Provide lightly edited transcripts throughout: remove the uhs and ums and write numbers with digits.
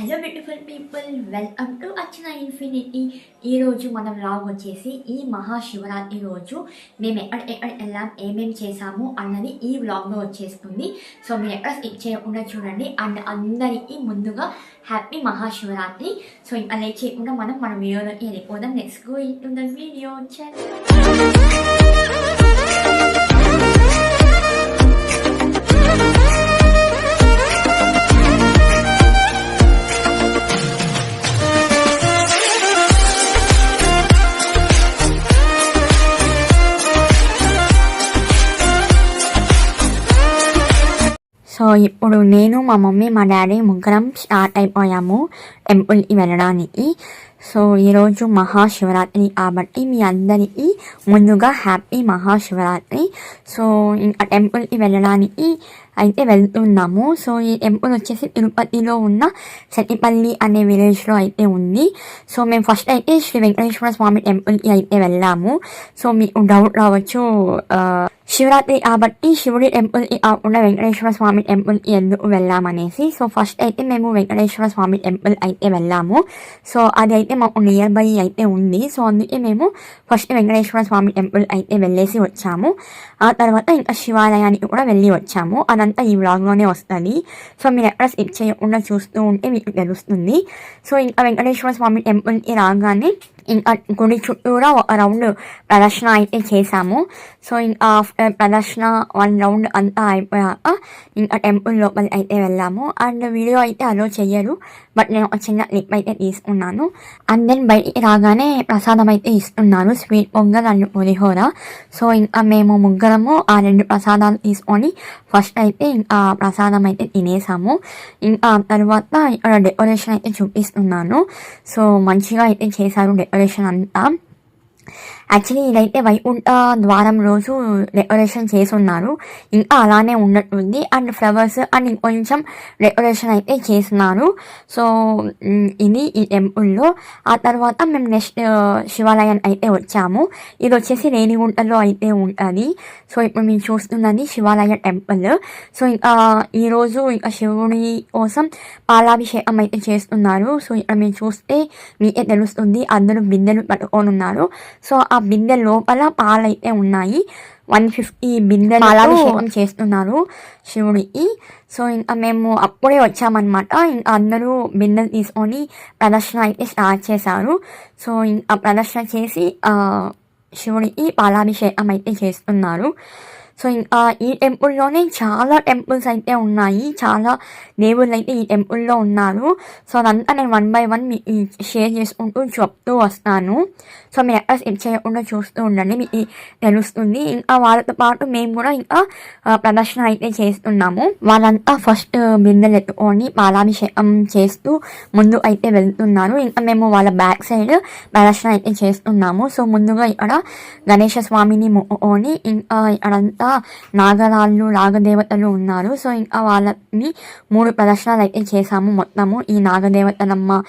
Hello beautiful people, welcome to Archana infinity. ఈరోజు మనం vlog వచ్చేసి ఈ మహాశివరాత్రి రోజు మేము ఎక్కడ వెళ్ళాం, ఏమేమి చేసాము అన్నది ఈ వ్లాగ్లో వచ్చేస్తుంది. సో మీరు ఎక్కడ స్కిప్ చేయకుండా చూడండి. అండ్ అందరికీ ముందుగా హ్యాపీ మహాశివరాత్రి. సో ఇంకా లేట్ చేయకుండా మన వీడియోలోకి వెళ్ళిపోదాం. Next go in the video. So ఇప్పుడు నేను, మా మమ్మీ, మా డాడీ ముగ్గురం స్టార్ట్ అయిపోయాము టెంపుల్కి వెళ్ళడానికి. సో ఈరోజు మహాశివరాత్రి కాబట్టి మీ అందరికీ ముందుగా హ్యాపీ మహాశివరాత్రి. సో ఇంకా టెంపుల్కి వెళ్ళడానికి అయితే వెళ్తున్నాము. సో ఈ టెంపుల్ వచ్చేసి తిరుపతిలో ఉన్న సెటిపల్లి అనే విలేజ్లో అయితే ఉంది. సో మేము ఫస్ట్ అయితే శ్రీ వెంకటేశ్వర స్వామి టెంపుల్కి అయితే వెళ్ళాము. సో మీకు డౌట్ రావచ్చు, శివరాత్రి కాబట్టి శివుడి టెంపుల్కి కాకుండా వెంకటేశ్వర స్వామి టెంపుల్కి ఎందుకు వెళ్ళామనేసి. సో ఫస్ట్ అయితే మేము వెంకటేశ్వర స్వామి టెంపుల్ అయితే వెళ్ళాము. సో అది అయితే మాకు నియర్ బై అయితే ఉంది. సో అందుకే మేము ఫస్ట్ వెంకటేశ్వర స్వామి టెంపుల్ అయితే వెళ్ళేసి వచ్చాము. ఆ తర్వాత ఇంకా శివాలయానికి కూడా వెళ్ళి వచ్చాము. అదంతా ఈ వ్లాగ్లోనే వస్తుంది. సో మీరు ఎక్కడ స్కిప్ చేయకుండా చూస్తూ ఉంటే మీకు తెలుస్తుంది. సో ఇంకా వెంకటేశ్వర స్వామి టెంపుల్కి రాగానే ఇంకా గుడి చుట్టూరా ఒక రౌండ్ ప్రదర్శన అయితే చేశాము. సో ఇంకా ప్రదర్శన 1 రౌండ్ అంతా అయిపోయాక ఇంకా టెంపుల్ లోపలికి అయితే వెళ్ళాము. అండ్ వీడియో అయితే అలో చెయ్యరు, బట్ నేను ఒక చిన్న క్లిప్ అయితే తీసుకున్నాను. అండ్ దెన్ బయటికి రాగానే ప్రసాదం అయితే ఇస్తున్నారు, sweet pongal and pulihora. So ఇంకా మేము ముగ్గురము ఆ 2 ప్రసాదాలు తీసుకొని ఫస్ట్ అయితే ఇంకా ప్రసాదం అయితే తినేసాము. ఇంకా తర్వాత ఇక్కడ డెకరేషన్ అయితే చూపిస్తున్నాను. సో మంచిగా అయితే చేశారు డెకరేషన్ అంతా. యాక్చువల్లీ ఇదైతే వైకుంఠ ద్వారం రోజు డెకరేషన్ చేసి ఉన్నారు, ఇంకా అలానే ఉన్నట్టుంది. అండ్ ఫ్లవర్స్ అండ్ ఇంకొంచెం డెకరేషన్ అయితే చేస్తున్నారు. సో ఇది ఈ టెంపుల్లో. ఆ తర్వాత మేము నెక్స్ట్ శివాలయం అయితే వచ్చాము. ఇది వచ్చేసి రేణిగుంటలో అయితే ఉంటుంది. సో ఇప్పుడు మేము చూస్తున్నది శివాలయ టెంపుల్. సో ఇంకా ఈరోజు ఇంకా శివుడి కోసం పాలాభిషేకం అయితే చేస్తున్నారు. సో ఇక్కడ మీరు చూస్తే మీకే తెలుస్తుంది, అందరూ బిందెలు పట్టుకొని ఉన్నారు. సో ఆ బిందె లోపల పాలైతే ఉన్నాయి. 150 బిందెలు పాలాభిషేకం చేస్తున్నారు శివుడికి. సో ఇంకా మేము అప్పుడే వచ్చామన్నమాట. ఇంకా అందరూ బిందెలు తీసుకొని ప్రదర్శన అయితే స్టార్ట్ చేశారు. సో ఇంకా ప్రదర్శన చేసి శివుడికి పాలాభిషేకం అయితే చేస్తున్నారు. సో ఇంకా ఈ టెంపుల్లోనే చాలా టెంపుల్స్ అయితే ఉన్నాయి, చాలా దేవుళ్ళు అయితే ఈ టెంపుల్లో ఉన్నారు. సో అదంతా నేను 1 by 1 మీకు షేర్ చేసుకుంటూ చెప్తూ వస్తాను. సో మీరు ఎక్కడ స్కిప్ చేయకుండా చూస్తూ ఉండండి, మీకు తెలుస్తుంది. ఇంకా వాళ్ళతో పాటు మేము కూడా ఇంకా ప్రదర్శన అయితే చేస్తున్నాము. వాళ్ళంతా ఫస్ట్ బిందెలు ఎత్తుకొని పాలాభిషేకం చేస్తూ ముందు అయితే వెళ్తున్నారు. ఇంకా మేము వాళ్ళ బ్యాక్ సైడ్ ప్రదర్శన అయితే చేస్తున్నాము. సో ముందుగా ఇక్కడ గణేశ స్వామిని మొక్కుకొని ఇంకా ఇక్కడంతా నాగరాళ్ళు, నాగదేవతలు ఉన్నారు. సో ఇంకా వాళ్ళని 3 ప్రదర్శనలు అయితే చేసాము. మొత్తము ఈ నాగదేవతలమ్మ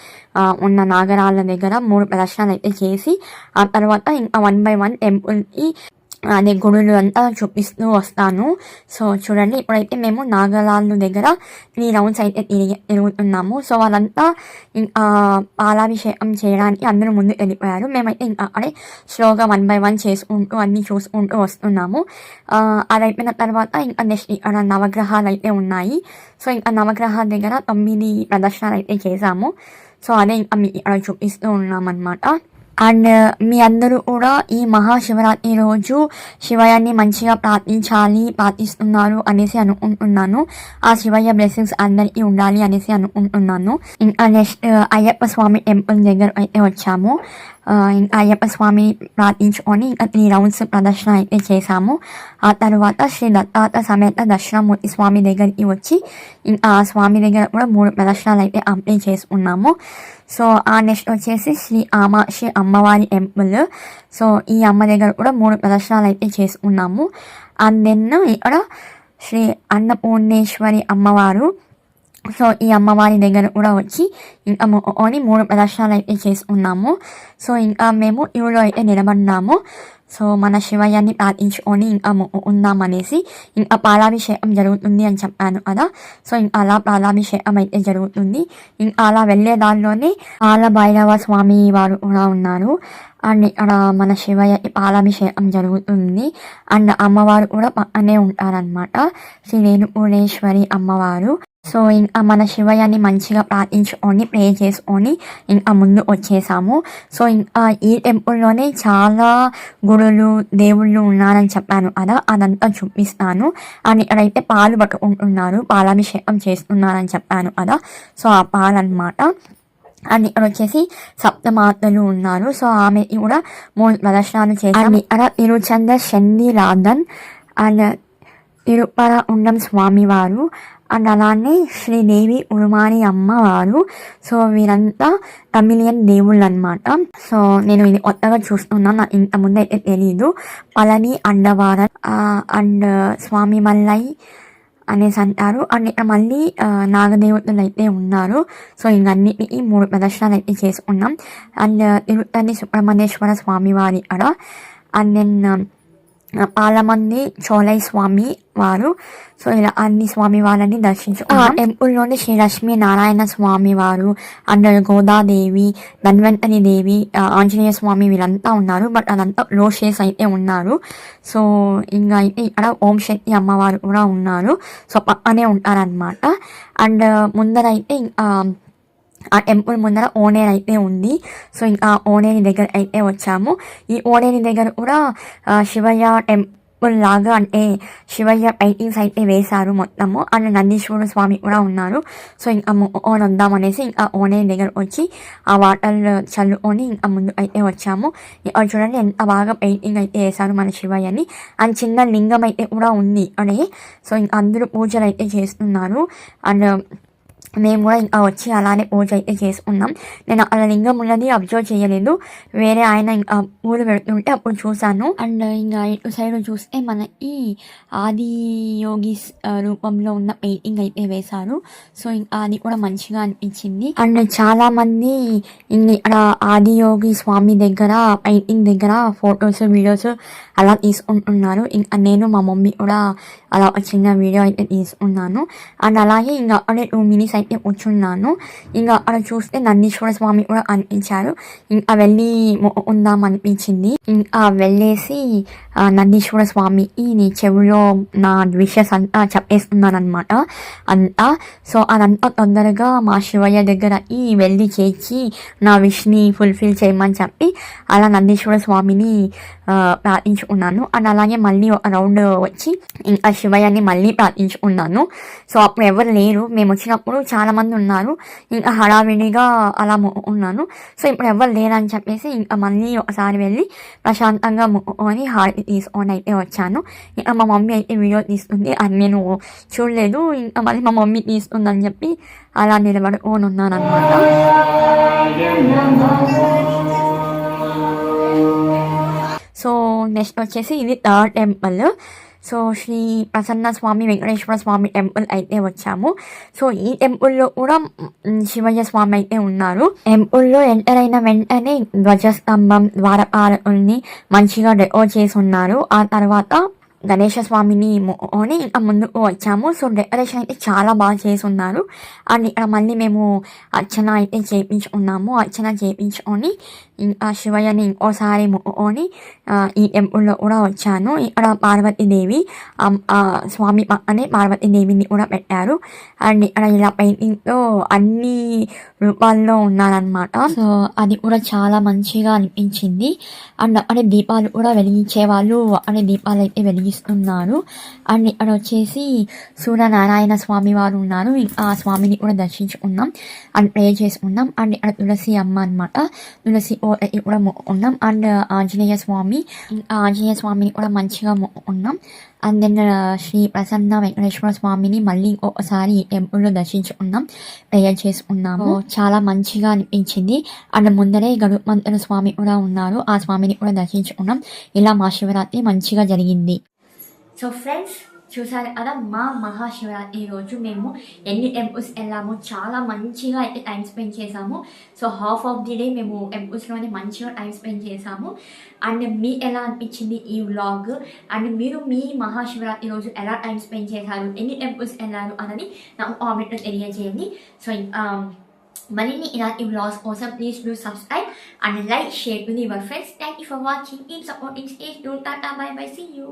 ఉన్న నాగరాళ్ళ దగ్గర 3 ప్రదర్శనలు అయితే చేసి ఆ తర్వాత ఇంకా 1 by 1 టెంపుల్కి అదే గుడులు అంతా చూపిస్తూ వస్తాను. సో చూడండి, ఇప్పుడైతే మేము నాగరాళ్ళు దగ్గర 3 రౌండ్స్ అయితే తిరుగుతున్నాము. సో వాళ్ళంతా పాలాభిషేకం చేయడానికి అందరూ ముందు వెళ్ళిపోయారు. మేమైతే ఇంకా అక్కడే స్లోగా 1 by 1 చేసుకుంటూ అన్నీ చూసుకుంటూ వస్తున్నాము. అది అయిపోయిన తర్వాత ఇంకా నెక్స్ట్ ఇక్కడ నవగ్రహాలు అయితే ఉన్నాయి. సో ఇంకా నవగ్రహాల దగ్గర 9 ప్రదర్శనలు అయితే చేసాము. సో అదే ఇంకా ఇక్కడ చూపిస్తూ ఉన్నామన్నమాట. అండ్ మీ అందరూ కూడా ఈ మహాశివరాత్రి రోజు శివయ్యని మంచిగా ప్రార్థిస్తున్నారు అనేసి అనుకుంటున్నాను. ఆ శివయ్య బ్లెస్సింగ్స్ అందరికీ ఉండాలి అనేసి అనుకుంటున్నాను. ఇంకా నెక్స్ట్ అయ్యప్ప స్వామి టెంపుల్ దగ్గర అయితే వచ్చాము. ఇంకా అయ్యప్ప స్వామి ప్రార్థించుకొని ఇంకా 3 రౌండ్స్ ప్రదర్శన అయితే చేశాము. ఆ తర్వాత శ్రీ దత్తాత్రేయ సమేత దక్షిణామూర్తి స్వామి దగ్గరికి వచ్చి ఇంకా ఆ స్వామి దగ్గర కూడా 3 ప్రదర్శనలు అయితే కంప్లీట్ చేసుకున్నాము. సో ఆ నెక్స్ట్ వచ్చేసి శ్రీ కామాక్షి అమ్మవారి టెంపుల్. సో ఈ అమ్మ దగ్గర కూడా 3 ప్రదర్శనలు అయితే చేసుకున్నాము. అండ్ దెన్ ఇక్కడ శ్రీ అన్నపూర్ణేశ్వరి అమ్మవారు. సో ఈ అమ్మవారి దగ్గర కూడా వచ్చి ఇంకా 3 ప్రదర్శనలు అయితే చేసుకున్నాము. సో ఇంకా మేము ఇవిలో అయితే నిలబడినాము. సో మన శివయ్యని ప్రార్థించుకొని ఇంకా ఉందామనేసి ఇంకా పాలాభిషేకం జరుగుతుంది అని చెప్పాను కదా. సో ఇంకా అలా పాలాభిషేకం అయితే జరుగుతుంది. ఇంకా అలా వెళ్ళే దానిలోనే పాలభైరవ స్వామి వారు కూడా ఉన్నారు. అండ్ ఇక్కడ మన శివయ్యకి పాలాభిషేకం జరుగుతుంది. అండ్ అమ్మవారు కూడా పక్కనే ఉంటారనమాట, శ్రీ రేణుకూటేశ్వరి అమ్మవారు. సో ఇంకా మన శివయ్యని మంచిగా ప్రార్థించుకొని ప్రే చేసుకొని ఇంకా ముందు వచ్చేసాము. సో ఇంకా ఈ టెంపుల్లోనే చాలా గుడులు దేవుళ్ళు ఉన్నారని చెప్పాను కదా, అదంతా చూపిస్తాను. అండ్ ఇక్కడైతే పాలు పట్టుకుంటున్నారు, పాలాభిషేకం చేస్తున్నారని చెప్పాను కదా. సో ఆ పాలు అనమాట. అండ్ ఇక్కడ వచ్చేసి సప్తమాతలు ఉన్నారు. సో ఆమె కూడా 3 ప్రదర్శనలు చేశారు. ఇక్కడ తిరుచంద శందిరాధన్ అండ్ తిరుపర ఉండం స్వామివారు అండ్ అలానే శ్రీదేవి ఉరుమాని అమ్మవారు. సో వీరంతా తమిళియన్ దేవుళ్ళు అనమాట. సో నేను ఇది కొత్తగా చూస్తున్నాను, నాకు ఇంత ముందు అయితే తెలీదు. పళని అండవారన్ అండ్ స్వామి మల్లై అనేసి అంటారు. అండ్ ఇక్కడ మళ్ళీ నాగదేవతలు అయితే ఉన్నారు. సో ఇంకన్నిటికీ 3 ప్రదర్శనలు అయితే చేసుకున్నాం. అండ్ తిరుపతి సుబ్రహ్మణ్యేశ్వర స్వామి వారి అక్కడ అండ్ దెన్ పాలమంది చోలై స్వామి వారు. సో ఇలా అన్ని స్వామి వారిని దర్శించుకున్నాం. టెంపుల్లోని శ్రీ లక్ష్మీ నారాయణ స్వామి వారు అండ్ గోదాదేవి, ధన్వంతరి దేవి, ఆంజనేయ స్వామి వీళ్ళంతా ఉన్నారు. బట్ అదంతా లోషేస్ అయితే ఉన్నారు. సో ఇంకా అయితే ఇక్కడ ఓం శక్తి అమ్మవారు కూడా ఉన్నారు. సో పక్కనే ఉంటారనమాట. అండ్ ముందరైతే ఆ టెంపుల్ ముందర ఓనేరు అయితే ఉంది. సో ఇంకా ఓనేరి దగ్గర అయితే వచ్చాము. ఈ ఓనేరి దగ్గర కూడా శివయ్య టెంపుల్ లాగా అంటే శివయ్య పెయింటింగ్స్ అయితే వేశారు మొత్తము. అండ్ నందీశ్వర స్వామి కూడా ఉన్నారు. సో ఇంకా ఓన్ వద్దామనేసి ఇంకా ఓనేరి దగ్గర వచ్చి ఆ వాటర్ చల్లుకొని ఇంకా ముందు అయితే వచ్చాము. ఇక్కడ చూడండి ఎంత బాగా పెయింటింగ్ అయితే వేశారు మన శివయ్యని. అండ్ చిన్న లింగం అయితే కూడా ఉంది అనే. సో ఇంకా అందరూ పూజలు అయితే చేస్తున్నారు. అండ్ మేము కూడా ఇంకా వచ్చి అలానే పూజ అయితే చేసుకున్నాం. నేను అలా లింగం ఉన్నది అబ్జర్వ్ చేయలేదు, వేరే ఆయన ఇంకా పూలు పెడుతుంటే అప్పుడు చూశాను. అండ్ ఇంకా ఇటు సైడ్ చూస్తే మనకి ఆది యోగి రూపంలో ఉన్న పెయింటింగ్ అయితే వేశారు. సో ఇంకా అది కూడా మంచిగా అనిపించింది. అండ్ చాలా మంది ఇక్కడ ఆది యోగి స్వామి దగ్గర పెయింటింగ్ దగ్గర ఫొటోస్ వీడియోస్ అలా తీసుకుంటున్నారు. ఇంకా నేను మా మమ్మీ కూడా అలా చిన్న వీడియో అయితే తీసుకున్నాను. అండ్ అలాగే ఇంకా అక్కడే 2 మినిట్స్ అయితే కూర్చున్నాను. ఇంకా అక్కడ చూస్తే నందీశ్వర స్వామి కూడా అనిపించారు. ఇంకా వెళ్ళి ఉందాం అనిపించింది. ఇంకా వెళ్ళేసి నందీశ్వర స్వామికి నీ చెవిలో నా విషెస్ అంతా చెప్పేస్తున్నాను అనమాట అంతా. సో అదంతా తొందరగా మా శివయ్య దగ్గర వెళ్ళి చేసి నా విష్ని ఫుల్ఫిల్ చేయమని చెప్పి అలా నందీశ్వర స్వామిని ప్రార్థించుకున్నాను. అండ్ అలాగే మళ్ళీ ఒక రౌండ్ వచ్చి ఇంకా శివయ్యని మళ్ళీ ప్రార్థించుకున్నాను. సో అప్పుడు ఎవరు లేరు, మేము వచ్చినప్పుడు చాలా మంది ఉన్నారు. ఇంకా హడావిడిగా అలా మొక్కుకున్నాను. సో ఇప్పుడు ఎవరు లేరని చెప్పేసి ఇంకా మళ్ళీ ఒకసారి వెళ్ళి ప్రశాంతంగా మొక్కుకొని హారతి తీసుకొని అయితే వచ్చాను. ఇంకా మా మమ్మీ అయితే వీడియో తీస్తుంది, అది నేను చూడలేదు. ఇంకా మళ్ళీ మా మమ్మీ తీస్తుందని చెప్పి అలా నిలబడుకొని ఉన్నాను అనమాట. సో నెక్స్ట్ వచ్చేసి ఇది 3rd temple. So Sri Prasanna Swami Venkateshwara Swami temple అయితే వచ్చాము. సో ఈ టెంపుల్లో కూడా శివయ్య స్వామి అయితే ఉన్నారు. టెంపుల్లో ఎంటర్ అయిన వెంటనే ధ్వజస్తంభం, ద్వారపాలకుల్ని మంచిగా డెకోర్ చేసి ఉన్నారు. ఆ తర్వాత గణేష స్వామిని మొక్కుకొని ఇంకా ముందుకు వచ్చాము. సో డెకరేషన్ అయితే చాలా బాగా చేసి ఉన్నారు. అండ్ ఇక్కడ మళ్ళీ మేము అర్చన అయితే చేయించుకున్నాము. అర్చన చేయించుకొని ఇంకా శివయ్యని ఇంకోసారి మొక్కుకొని ఈ టెంపుల్లో కూడా వచ్చాను. ఇక్కడ పార్వతీదేవి స్వామి పక్కనే పార్వతీదేవిని కూడా పెట్టారు. అండ్ ఇక్కడ ఇలా పెయింటింగ్తో అన్ని రూపాల్లో ఉన్నారనమాట. సో అది కూడా చాలా మంచిగా అనిపించింది. అండ్ అక్కడ దీపాలు కూడా వెలిగించే వాళ్ళు అక్కడ దీపాలు అయితే వెలిగిస్తున్నారు. అండ్ ఇక్కడ వచ్చేసి సూర్యనారాయణ స్వామి వారు ఉన్నారు. ఆ స్వామిని కూడా దర్శించుకున్నాం అండ్ ప్రే చేసుకున్నాం. అండ్ ఇక్కడ తులసి అమ్మ అనమాట, తులసి కూడా మొక్కుకున్నాం. అండ్ ఆంజనేయ స్వామిని కూడా మంచిగా మొక్కుకున్నాం. అండ్ దెన్ శ్రీ ప్రసన్న వెంకటేశ్వర స్వామిని మళ్ళీ ఒకసారి టెంపుల్లో దర్శించుకున్నాం, ప్రేయర్ చేసుకున్నాము. చాలా మంచిగా అనిపించింది. అండ్ ముందరే గరుత్మంతుల స్వామి కూడా ఉన్నారు, ఆ స్వామిని కూడా దర్శించుకున్నాం. ఇలా మా శివరాత్రి మంచిగా జరిగింది. సో ఫ్రెండ్స్, చూసారు కదా మా మహాశివరాత్రి రోజు మేము ఎన్ని టెంపుల్స్ వెళ్ళాము, చాలా మంచిగా అయితే టైం స్పెండ్ చేసాము. So half of the day మేము టెంపుల్స్లోనే మంచిగా టైం స్పెండ్ చేసాము. అండ్ మీ ఎలా అనిపించింది ఈ వ్లాగ్, అండ్ మీరు మీ మహాశివరాత్రి రోజు ఎలా టైం స్పెండ్ చేశారు, ఎన్ని టెంపుల్స్ వెళ్ళారు అన్నది నాకు కామెంట్లో తెలియజేయండి. సో మరిన్ని ఇలాంటి వ్లాగ్స్ కోసం please do subscribe and like, share with your friends. Thank you for watching, keep supporting, stay tuned, tata, bye bye, see you.